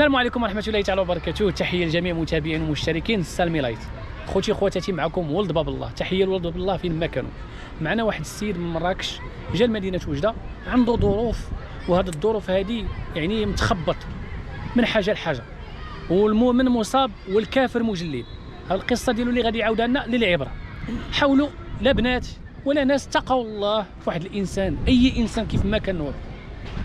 السلام عليكم ورحمه الله تعالى وبركاته. تحيه لجميع المتابعين والمشتركين. السلام لايت خوتي خواتاتي، معكم ولد باب الله. تحيه لولد باب الله فين ما كانوا. معنا واحد السيد من مراكش جا لمدينه وجده، عنده ظروف، وهذه الظروف هذه يعني متخبط من حاجه لحاجه، والمؤمن مصاب والكافر مجلد. هذه القصه ديالو اللي غادي يعاودها لنا للعبره. حاولوا لا بنات ولا ناس تقوا الله في واحد الانسان، اي انسان كيف ما كان هو.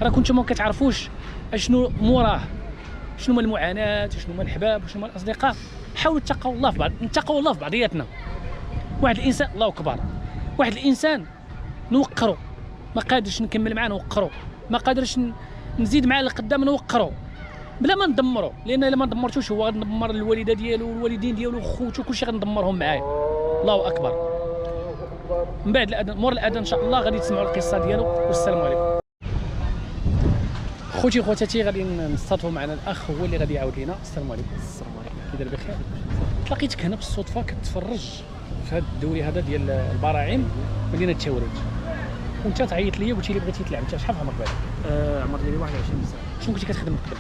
راكم نتوما ما كتعرفوش اشنو موراه، شنو هما المعاناه، شنو هما الحباب، وشنو هما الاصدقاء. حاولوا تقوا الله في بعض، نتقوا الله في بعضياتنا. واحد الانسان الله اكبر، واحد الانسان نوقرو، ما قادرش نكمل معاه نوقرو، ما قادرش نزيد معاه لقدام نوقرو بلا ما ندمرو، لان الا ما دمرتوش هو غندمر الوالده ديالو والوالدين ديالو وخوتو كلشي غندمرهم معايا. الله اكبر. من بعد الاذان، مور الاذان ان شاء الله غادي تسمعوا القصه ديالو. والسلام عليكم. خوتي خواتاتي غادي نستضيفوا معنا الاخ هو اللي غادي يعاود لنا. السلام عليكم. السلام عليكم. كي داير بخير؟ تلاقيتك هنا بالصدفه كتفرج في هذا الدوري هذا ديال البراعم مدينه تاوريت، وانت تعيط لي وقلتي لي بغيتي تلعب. انت شحال في عمرك بعدا؟ عمر ديالي 21 سنه. شنو كنتي كتخدم قبل؟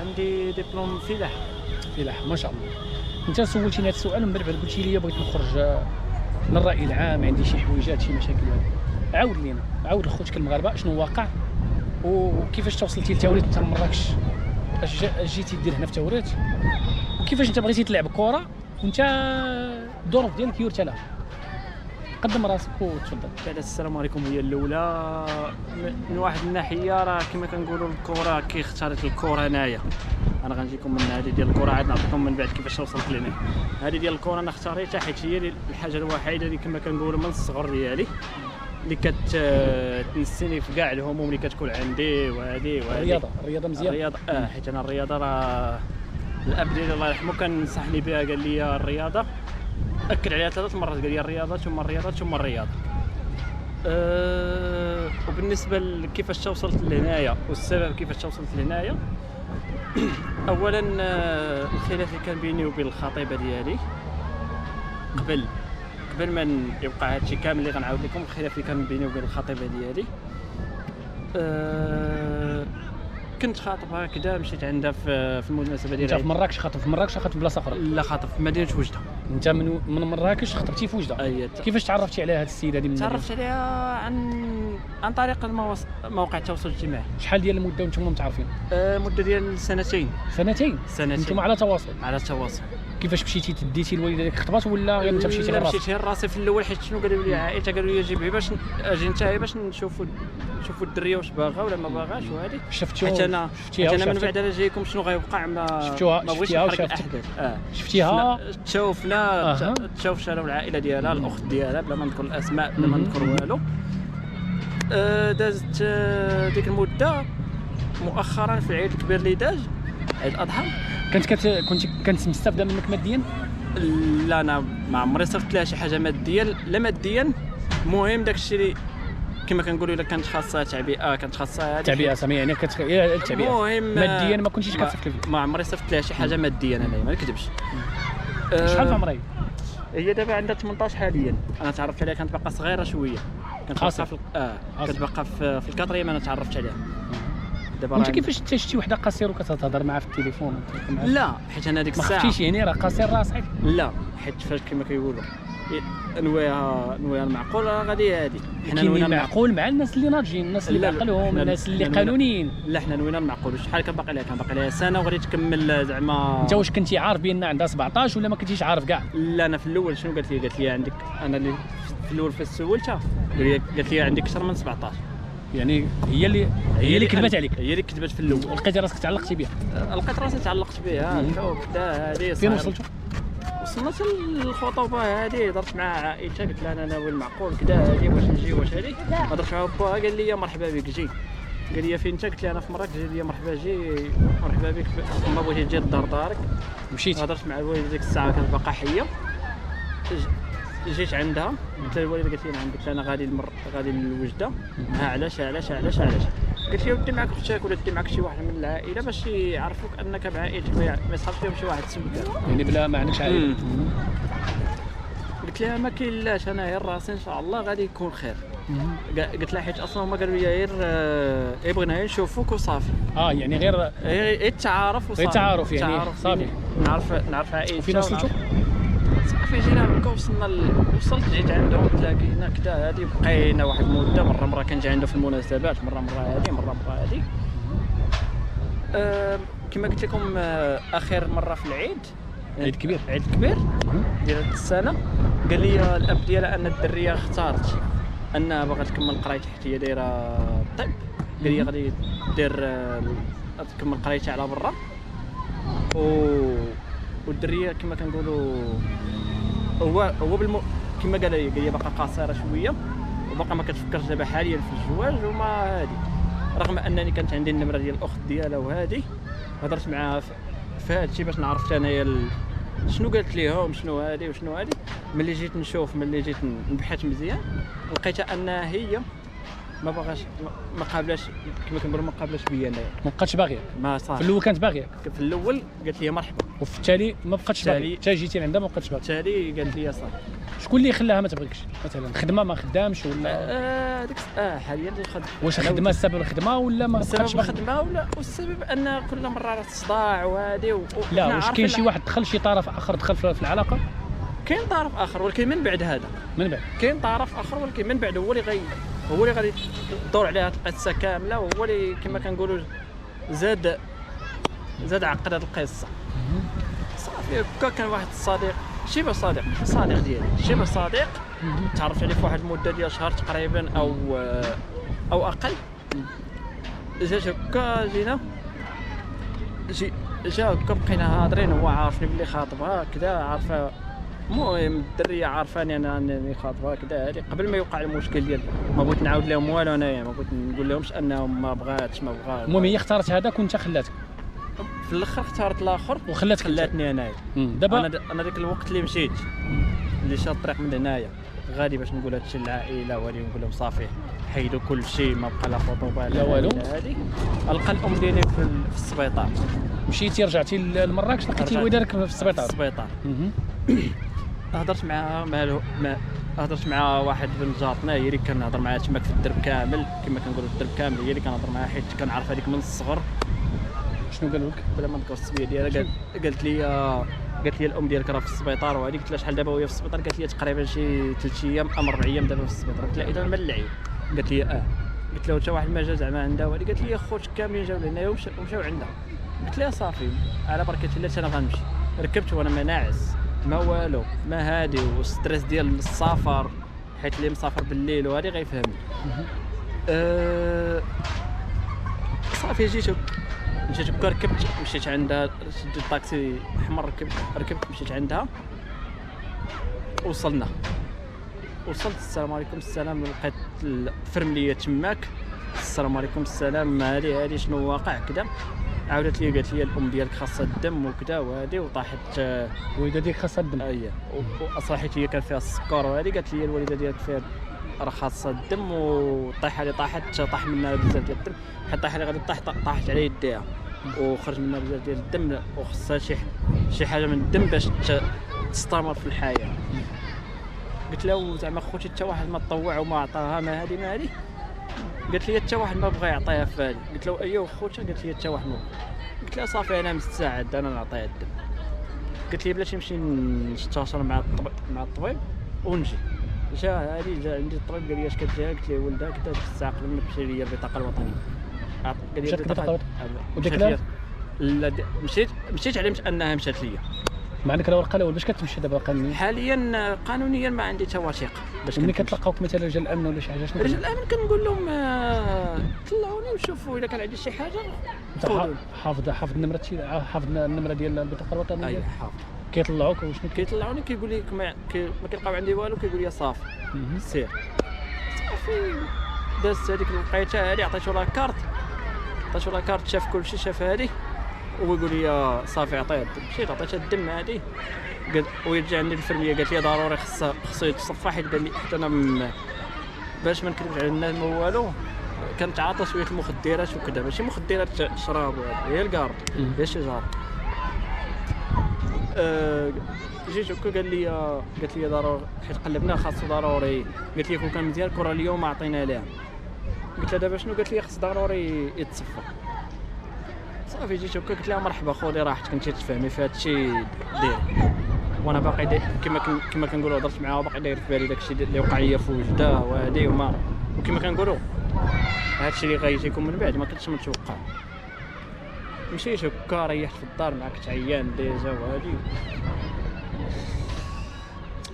عندي دبلوم فلاح. فلاح، ما شاء الله. انت سولتيني هذا السؤال من بعد قلتي لي بغيت نخرج للراي العام، عندي شي حويجات شي مشاكل. عاود لينا، عاود لخوتك المغاربه شنو واقع وكيفاش توصلتي لتاوريت انت من مراكش، اش جيتي دير هنا في تاوريت، وكيفاش انت بغيتي تلعب كره وانت الظروف ديالك يورث لها. قدم راسك وتفضل. بعد السلام عليكم. هي الاولى من واحد الناحيه، راه كما كنقولوا الكره كي اختارت الكره هنايا. انا غنجيكم من هذه ديال الكره عاد نعطيكم من بعد كيفاش وصلت لهنا. هذه ديال الكره انا اختاريتها حيت هي الحاجه الوحيده اللي كما كنقولوا من الصغر ديالي اللي كتنسيني في كاع الهموم اللي كتكون عندي. وهذه الرياضه مزيان. الرياضه حيت انا الرياضه راه الاب ديالي الله يرحمه كان نصحني بها، قال لي الرياضه اكد عليها 3 مرات، قال لي الرياضه ثم الرياضه ثم الرياضه. وبالنسبه لكيفاش توصلت لهنايا والسبب كيفاش توصلت لهنايا، اولا الخلاف اللي كان بيني وبين الخطيبه ديالي قبل ما يوقع هادشي كامل اللي غنعاود لكم. الخلاف اللي كان بيني وبين الخطيبه ديالي، كنت خاطبها كدا، مشيت عندها في المناسبه ديالها. انت في مراكش خاطب في مراكش خاطب في بلاصه اخرى؟ لا، خاطب في مدينه وجده. انت من مراكش خطبتي في وجده؟ اي. كيفاش تعرفتي على هذه السيده هذه؟ تعرفت عليها عن طريق مواقع التواصل الاجتماعي. شحال ديال المده وانتم متعارفين؟ مده ديال سنتين. انتم على تواصل؟ على تواصل. كيفاش مشيتي تديتي الوالده ديالك خطبات ولا غير انت مشيتي غير راسك؟ مشيت غير راسي في الاول، حيت شنو قالوا لي عائلتها، قالوا لي جيبي باش اجي نتايا باش نشوفوا الدريه واش باغا ولا ما باغاش. وهذه شفتيها؟ حيت انا من بعد انا جايكم شنو غيوقع، ما بغيتش نحرك الاحداث. شفتيها؟ تشوفنا انا والعائله ديالها، الاخت ديالها، بلا ما نذكر الاسماء بلا ما نذكر والو. دازت ديك المده مؤخرا في العيد الكبير اللي داز، عيد الاضحى. كنت مستافده منك ماديا؟ لا، انا ما عمري صرفت لها شي حاجه ماديا، لا ماديا. المهم داكشي اللي كما كنقولوا الا كانت خاصها تعبئه كانت خاصها تعبئه سميه، يعني التعبئه. المهم ماديا ما كنتيش كتفكر فيه؟ ما عمري صرفت لها شي حاجه ماديا انا، ما نكذبش. شحال في عمرها هي دابا عندها 18 حاليا. انا تعرفت عليها كانت باقا صغيره شويه، كانت باقا في الكاتريم انا تعرفت عليها. انت كيفاش شتي وحده قصير وكتهضر معها في التليفون؟ لا، حيت انا ديك الساعه ما خفتيش يعني راه قصير راسك؟ لا، حيت فاش كما كيقولوا نوايا المعقول راه غادي هادي. حنا نوينا معقول مع الناس اللي ناضجين، الناس اللي بعقلهم، الناس اللي قانونيين. لا، حنا نوينا المعقول. شحال كان باقي لها سنه وغادي تكمل زعما. انت واش كنتي عارف بان عندها 17 ولا ما كنتيش عارف كاع؟ لا، انا في الاول شنو قالت لي عندك، انا اللي في الاول فاش سولتها قالت لي عندك اكثر من 17. يعني هي اللي كذبت عليك؟ هي اللي كذبت في الاول. لقيتي راسك تعلقتي بها؟ لقيت راسي تعلقت بها. وكذا هذه فين وصلتوا؟ وصلنا للخطوبه هذه. هضرت مع عائلتها، قلت لها انا ناوي المعقول كذا هذه، واش نجي واش هذه. هضرت مع باها قال لي مرحبا بك جي. قال لي فين انت؟ قلت له انا في مراكش. قال لي مرحبا بك، ما بغيتي تجي لدار دارك. مشيت. هضرت مع الوالده ديك الساعه كانت باقا حيه. جيت عندها قلت لها الوالده، قالت لي نعم. قلت لها انا غادي لوجده. علاش؟ قلت لي ودي معك اختك ولا دي معك شي واحد من العائله باش يعرفوك انك بعائلتك، ما يصحابش فيهم شي واحد سوداء، يعني بلا ما عندكش عائله. قلت لها ما كاين لاش، انا غير راسي ان شاء الله غادي يكون خير. قلت لها حيت اصلا هما قالوا لي غير بغينا نشوفوك وصافي. يعني غير التعارف وصافي. غير تعارف يعني صافي. نعرف عائلتها. وفين وصلتوا؟ صافي جينا هكا وصلت جيت عندهم تلاقينا كدا هادي بقينا واحد المده. مره كنجي عنده في المناسبات، مره هادي مره هادي. كما قلت لكم اخر مره في العيد الكبير ديال هاد السنه قال لي الاب ديالها ان الدريه اختارت انها باغا تكمل قرايتها حيت هي دايره الطب. قال لي غادي تكمل قرايتها على برا والدريه كما كنقولوا هو كما قال لي باقا قاصره شويه وباقا ما كتفكرش دابا حاليا في الزواج وما هادي. رغم انني كانت عندي النمره ديال الاخت ديالها وهادي هضرت معاها في هذا الشيء باش نعرف انايا شنو قالت ليهم شنو هادي وشنو هادي. ملي جيت نشوف ملي جيت نبحث مزيان لقيتها انها هي ما باغاش ما قابلاش كما كنقولوا ما قابلاش بيا انايا. ما بقاتش باغيه ما صافي. في الاول كانت باغيه، في الاول قالت لي مرحبا وفي التالي ما بقاتش باغيه. حتى جيتي عندها ما بقاتش باغيه. التالي قالت لي صافي. شكون اللي خلاها ما تبغيكش مثلا؟ خدمه ما خدامش ولا ديك حاليا الخدمه. واش خدمه السبب الخدمه ولا ما بقاتش باغيه؟ الخدمه ولا والسبب ان كل مره الصداع وهادي لا واش كاين شي واحد دخل شي طرف اخر دخل في العلاقه؟ كاين طرف اخر ولكن من بعد هذا من بعد كاين طرف اخر ولكن من بعد هو اللي غادي تدور عليها القصه كامله وهو اللي كما كنقولوا زاد عقد هذه القصه. صافي هكا كان واحد الصديق شبه صديق ديالي تعرفت عليه في واحد المده ديال شهر تقريبا او اقل. جات هكا جا هكا بقينا هاضرين. هو عارفني بلي خاطبها كذا عارفه. المهم الدريه عارفاني انا انني خاطبها كذا هذه قبل ما يوقع المشكل ديال ما بغيت نعاود لهم والو. انايا ما بغيت نقول لهمش انهم ما بغاتش. المهم هي اختارت هذاك وانت خلاتك في الاخر. اختارت الاخر خلاتني انايا. دابا انا داك الوقت اللي مشيت اللي شاد الطريق من هنايا غادي باش نقول هادشي للعائله وغادي نقول لهم صافي حيدوا كل شيء ما بقى لا خطوبه لا والو. هذه القى الام ديالي في السبيطار. مشيتي رجعتي لمراكش لقيتي ولادك في السبيطار. هضرت مع واحد بن جارتنا هي اللي كنهضر معاها تماك في الدرب كامل كما كنقولوا الدرب كامل هي اللي كنهضر معاها حيت كنعرف هذيك من الصغر. شنو قالوا لك؟ بلا ما نذكر السميه ديالها قالت لي الام ديالك راه في السبيطار وهذيك. قلت لها شحال دابا وهي في السبيطار؟ قالت لي تقريبا شي 3 ايام ام 4 ايام دابا في السبيطار. قلت لها اذا من العيد؟ قالت لي قلت لها حتى واحد ما جا زعما عندها وهذه. قالت لي خوتك كاملين جاو لهنايا ومشاو عندها. قلت لها صافي على بركه الله انا غنمشي. ركبت وانا ما ناعس ما والو ما هادي والستريس ديال السفر حيت اللي مسافر بالليل وهادي غيفهمني. صافي جيت ركبت مشيت عندها شديت الطاكسي احمر ركبت مشيت عندها. وصلت السلام عليكم السلام لقيت الفرمليه تماك. السلام عليكم السلام هادي شنو واقع كذا. عاودت لي قالت لي الام ديالك خاصها الدم وكذا وهادي وطاحت الوالده ديالك خاصها الدم. اصلا حيت هي كان فيها السكر وهادي. قالت لي الوالده ديالك فيها راه خاصها الدم وطيحه اللي طاح منها بزاف ديال الدم. حيت طاحه اللي غادي طاحت على يديها وخرج منها بزاف ديال الدم وخصها شي حاجه من الدم باش تستمر في الحياه. قلت له زعما خوتي حتى واحد ما تطوع وما عطاها ما هذه. قالت لي حتى واحد ما بغى يعطيها في هذه. قلت له ايوا خوتها؟ قالت لي حتى واحد ما. قلت لها صافي انا مستعد انا نعطيها الدم. قلت لي بلاتي نمشي نستشار مع الطبيب ونجي. جا عندي الطبيب قال لي اش كتجي؟ قلت ليه ولدها كنت هاد الساعه قبل ما تمشي لي البطاقه الوطنيه. قال لي البطاقه وديك لا مشيت علمت انها مشات ليا. ما عندك لا ورقه لا والو. باش كتمشي دابا قانونيا؟ حاليا قانونيا ما عندي حتى وثيقه. باش ملي كتلقاوك مثلا رجال الامن ولا شي حاجه شنو رجال الامن كنقول لهم طلعوني وشوفوا الا كان عندي شي حاجه. حافظ النمره ديال البطاقه الوطنيه؟ اي حافظ. كيطلعوك وشنو كيطلعوني كيقول لك ما كيلقاو عندي والو. كيقول لي صافي سير. صافي دازت هذيك الوقيته هذه عطيتو لا كارت شاف كلشي شاف هذه ويقول لي صافي عطيه الدم. مشيت عطيتها الدم هذه ويرجع عندي الفرميه قالت لي ضروري خصو يتصفى حيت قال لي حتى انا باش ما نكذبش على الناس ما والو كانت عاطه شويه المخدرات وكذا. ماشي مخدرات شراب هي الكارد هي الشجار. جيت هكا قالت لي ضروري، حيت قلبنا خاصو ضروري. قالت لي كون كان مزيان الكره اليوم عطينا ليها. قلت لها دابا شنو؟ قالت لي خص ضروري يتصفى. صافي جيت هكا قلت لها مرحبا خذي راحتك انت تفهمي في هادشي ديري. وانا باقي كما كنقولوا هضرت معاها باقي داير في بالي داكشي اللي وقع ليا في وجده وهادي وكما كنقولوا هادشي اللي غيجيكم من بعد ما كنتش متوقع. مشيت هكا ريحت في الدار معاك تعيان ديجا وهادي.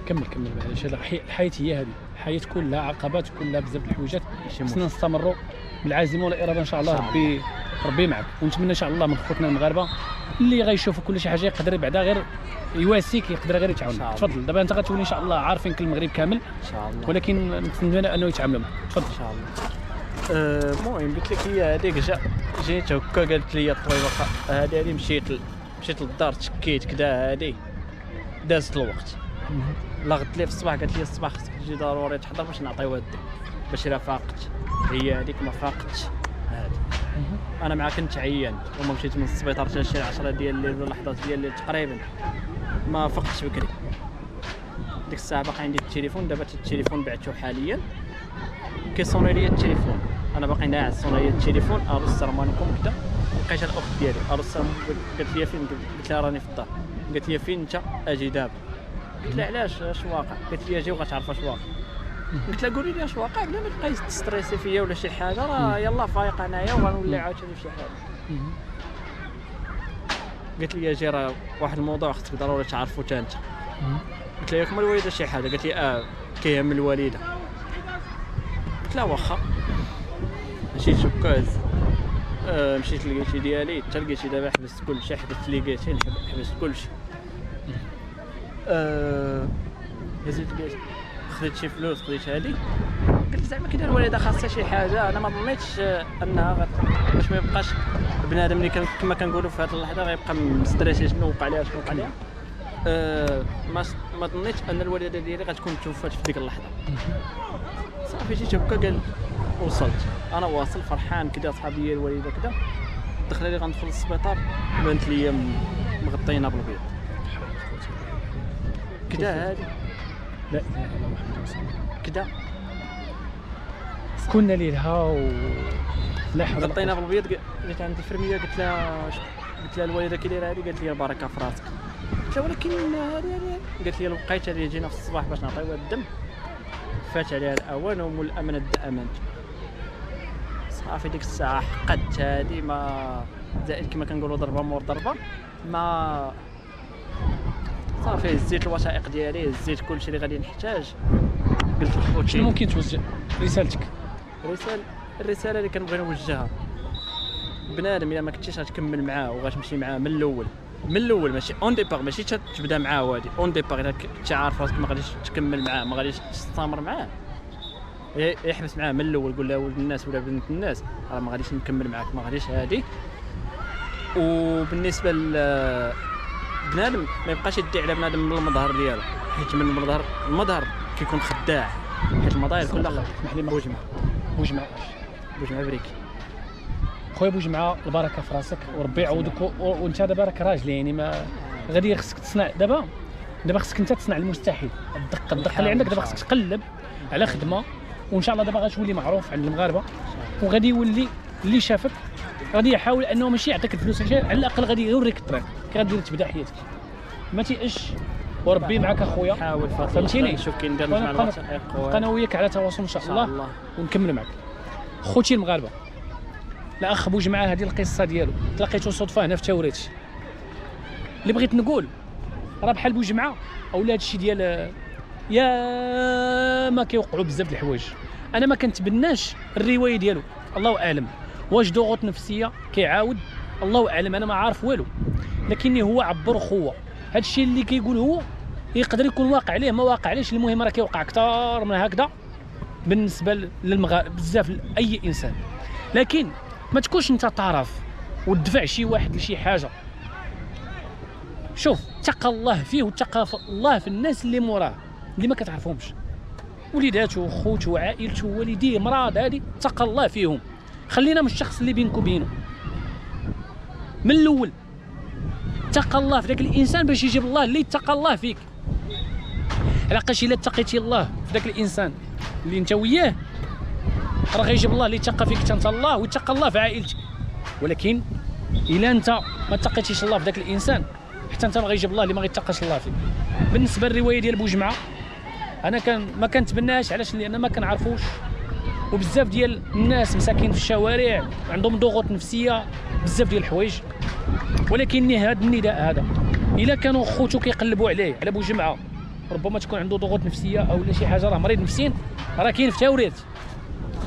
كمل معليش. هذا الحياه هي هذه الحياه كلها عقبات كلها بزاف د الحويجات. خصنا نستمروا بالعزيمه والاراده ان شاء الله. ربي معك. ونتمنى ان شاء الله من خوتنا المغاربه اللي غيشوفوا كل شي حاجه يقدر بعدا غير يواسيك، يقدر غير يتعاون. تفضل دابا انت غتولي ان شاء الله عارفين كل المغرب كامل ان شاء الله، ولكن نتمنى انه يتعاملوا معك. تفضل ان شاء الله. المهم قلت لك هي هذيك جيت هكا قالت لي الطبيبه هذه مشيت للدار تشكيت كدا هذه دازت الوقت. لغت لي في الصباح قالت لي الصباح خصك تجي ضروري تحضر باش نعطيوها الدم باش الا فاقت. هي هذيك ما فاقتش هذه. انا معاك كنت عيان وما مشيت من السبيطار حتى شي 10 ديال الليل ولا 11 ديال الليل تقريبا ما فقتش بكري. ديك الساعه باقي عندي التليفون. دابا التليفون بعته حاليا كيصوني لي التليفون، انا باقي ناعس. صوني لي التليفون الو السلام عليكم كذا. لقيت الاخت ديالي الو السلام، قالت لي فين؟ قلت لها راني في الدار. قالت لي فين انت؟ اجي دابا. قلت لها علاش اش واقع؟ قالت لي اجي وغتعرف اش واقع. قلت لها قولي لي اش واقع بلا ما تبقاي تستريسي فيا ولا شي حاجه، راه يلاه فايق انايا وغنولي عاوتاني في شي حاجه. قالت لي اجي راه واحد الموضوع خصك ضروري تعرفو حتى انت. قلت لها ياك من الوالده شي حاجه؟ قالت لي كيهم الوالده. قلت لها واخا. مشيت هكا مشيت لقيتي ديالي حتى لقيتي دابا حبست كلشي، حبست لقيتي حبست كلشي. هزيت لقيت خديت شي فلوس خديت هادي. قلت زعما كي داير الوالده خاصها شي حاجه. انا ما ظنيتش انها باش ما يبقاش بنادم اللي كما كنقولوا في هذه اللحظه غيبقى مستريسي شنو وقع ليها شنو وقع ليها. ما ظنيتش ان الوالده ديالي غتكون توفات في ديك اللحظه. صافي جيت هكا قال وصلت انا واصل فرحان كدا. صحابي الوالده كدا دخل لي غندخل للسبيطار بانت لي مغطينا بالبيض كدا. هادي لا اله الا الله محمد رسول الله. كدا كنا ليلها لا حول غطينا بالبيض. جيت عند الفرميه قلت لها الوالده كي دايره هادي؟ قالت لي بركه في راسك. قلت لها ولكن هادي قالت لي لقيت هادي جينا في الصباح باش نعطيوها الدم فات عليها الاوان ومول الامانه امانته. صافي ديك الساعه حقدت هادي ما زائد كما كنقولوا ضربه مور ضربه ما. صافي هزيت الوثائق ديالي هزيت كلشي اللي غادي نحتاج. قلت لخوتي شنو ممكن توجه رسالتك؟ الرساله اللي كنبغي نوجهها بنادم الا ما كنتيش غتكمل معاه وغتمشي معاه من الاول ماشي اون ديبار، ماشي تبدا معاه وادي اون ديبار. الا كنتي عارف راسك ما غاديش تكمل معاه ما غاديش تستمر معاه يحبس معاه من الاول. قول له ولد الناس ولا بنت الناس راه ما غاديش نكمل معاك ما غاديش هادي. وبالنسبه بنادم ما يبقاش يدي على بنادم من المظهر ديالو، حيت من المظهر كيكون خداع. حيت المظاهر كلها اسمح لي بوجمع بريكي. خويا بوجمعه البركه في راسك وربي يعوضك. وانت دابا راك راجل يعني ما غادي خصك تصنع دابا خصك انت تصنع المستحيل. الدقه اللي عندك دابا خصك تقلب على خدمه وان شاء الله دابا غتولي معروف عند المغاربه. وغادي يولي اللي شافك غادي يحاول انه ماشي يعطيك الفلوس، على الاقل غادي يوريك الطريق كي غادي تبدا حياتك. ما تيأش وربي معك اخويا. حاول فهمتيني. شوف كي ندير مع الوثائق انا وياك على تواصل ان شاء الله ونكمل معك. خوتي المغاربه الاخ بوجمعه هذه القصه ديالو تلاقيتو صدفه هنا في توريت. اللي بغيت نقول راه بحال بوجمعه اولا هادشي ديال يا ما كيوقعوا بزاف د الحوايج. انا ما كنتبناش الروايه ديالو الله اعلم واش ضغوط نفسيه كيعاود الله اعلم، انا ما عارف والو. لكني هو عبر خوه هادشي اللي كيقول هو يقدر يكون واقع عليه ما واقع عليش. المهم راه كيوقع اكثر من هكذا بالنسبه للمغاربه بزاف لاي انسان. لكن ما تكونش انت طرف وتدفع شي واحد لشي حاجه. شوف تقى الله فيه وتقى الله في الناس اللي موراه اللي ما كتعرفهمش، وليداته وخوته وعائلته ووالديه مراد هذه تقى الله فيهم. خلينا من الشخص اللي بينك وبينه من الاول اتقى الله في ذاك الانسان باش يجيب الله اللي اتقى الله فيك. علاقاش الا اتقيتي الله في ذاك الانسان اللي انت وياه راه غيجيب الله اللي اتقى فيك انت الله ويتقى الله في عائلتك. ولكن الا انت ما اتقيتيش الله في ذاك الانسان حتى انت ما غيجيب الله اللي ما غيتقاش الله فيك. بالنسبه للروايه ديال بوجمعه انا ما كنتبناهاش، علاش؟ لان ما كنعرفوش، وبزاف ديال الناس مساكين في الشوارع عندهم ضغوط نفسيه بزاف ديال الحوايج. ولكن هذا النداء هذا الا كانوا خوتو كيقلبوا عليه على بوجمعه ربما تكون عنده ضغوط نفسيه او لا شي حاجه، راه مريض نفسيا، راه كاين في التوريث.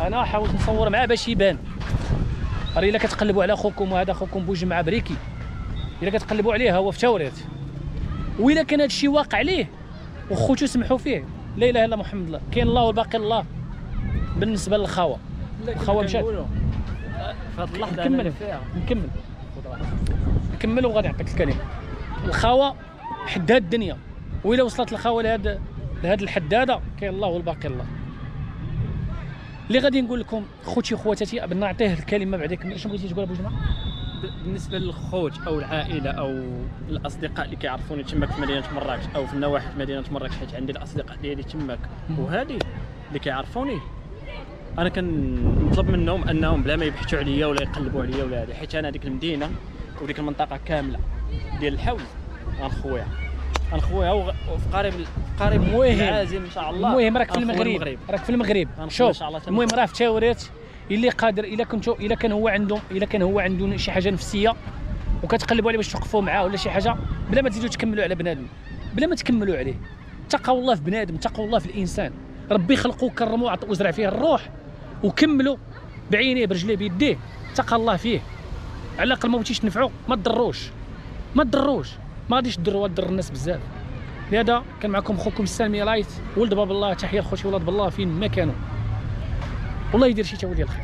انا حاولت نصور معاه باش يبان. راه الا كتقلبوا على خوكم وهذا خوكم بوجمعه بريكي، الا كتقلبوا عليه هو في التوريث، والا كان هذا الشيء واقع عليه وخوتو سمحوا فيه لا اله الا محمد الله، كاين الله والباقي الله. بالنسبه للخاوه، الخاوه مشات في هذه اللحظه نكمل وغادي نعطيك الكلمه. الخاوه حد هاد الدنيا، وإلا وصلت الخاوه لهذا الحد هذا كاين الله والباقي الله. اللي غادي نقول لكم خوتي وخواتاتي قبل نعطيه الكلمه بعد يكمل. شنو بغيتي تقول ابو جمعه؟ بالنسبه للخوت او العائله او الاصدقاء اللي كيعرفوني تماك في مدينه مراكش او في النواحي مدينه مراكش، حيت عندي الاصدقاء ديالي تماك وهذه اللي كيعرفوني، انا كنطلب منهم انهم بلا ما يبحثوا عليا ولا يقلبوا عليا ولا هذه، حيت انا ديك المدينه وديك المنطقه كامله ديال الحوز غنخويها وفي قريب عازم ان شاء الله. المهم راك في المغرب شوف. المهم راه في التوريث اللي قادر، الا كان هو عنده شي حاجه نفسيه وكتقلبوا عليه باش توقفوا معاه ولا شي حاجه، بلا ما تزيدوا تكملوا على بنادم، بلا ما تكملوا عليه. تقوا الله في بنادم، تقوا الله في الانسان. ربي خلقوه كرموه وزرع فيه الروح وكملوا بعينيه برجليه بيديه، تقى الله فيه. على الاقل ما بغيتيش تنفعوا ما تضروش، ما غاديش تضروا، تضر الناس بزاف. لهذا كان معكم خوكم السالمي لايت، ولد باب الله. تحيه لخوتي ولاد بالله فين ما كانوا، والله يدير شي تاويل ديال الخير.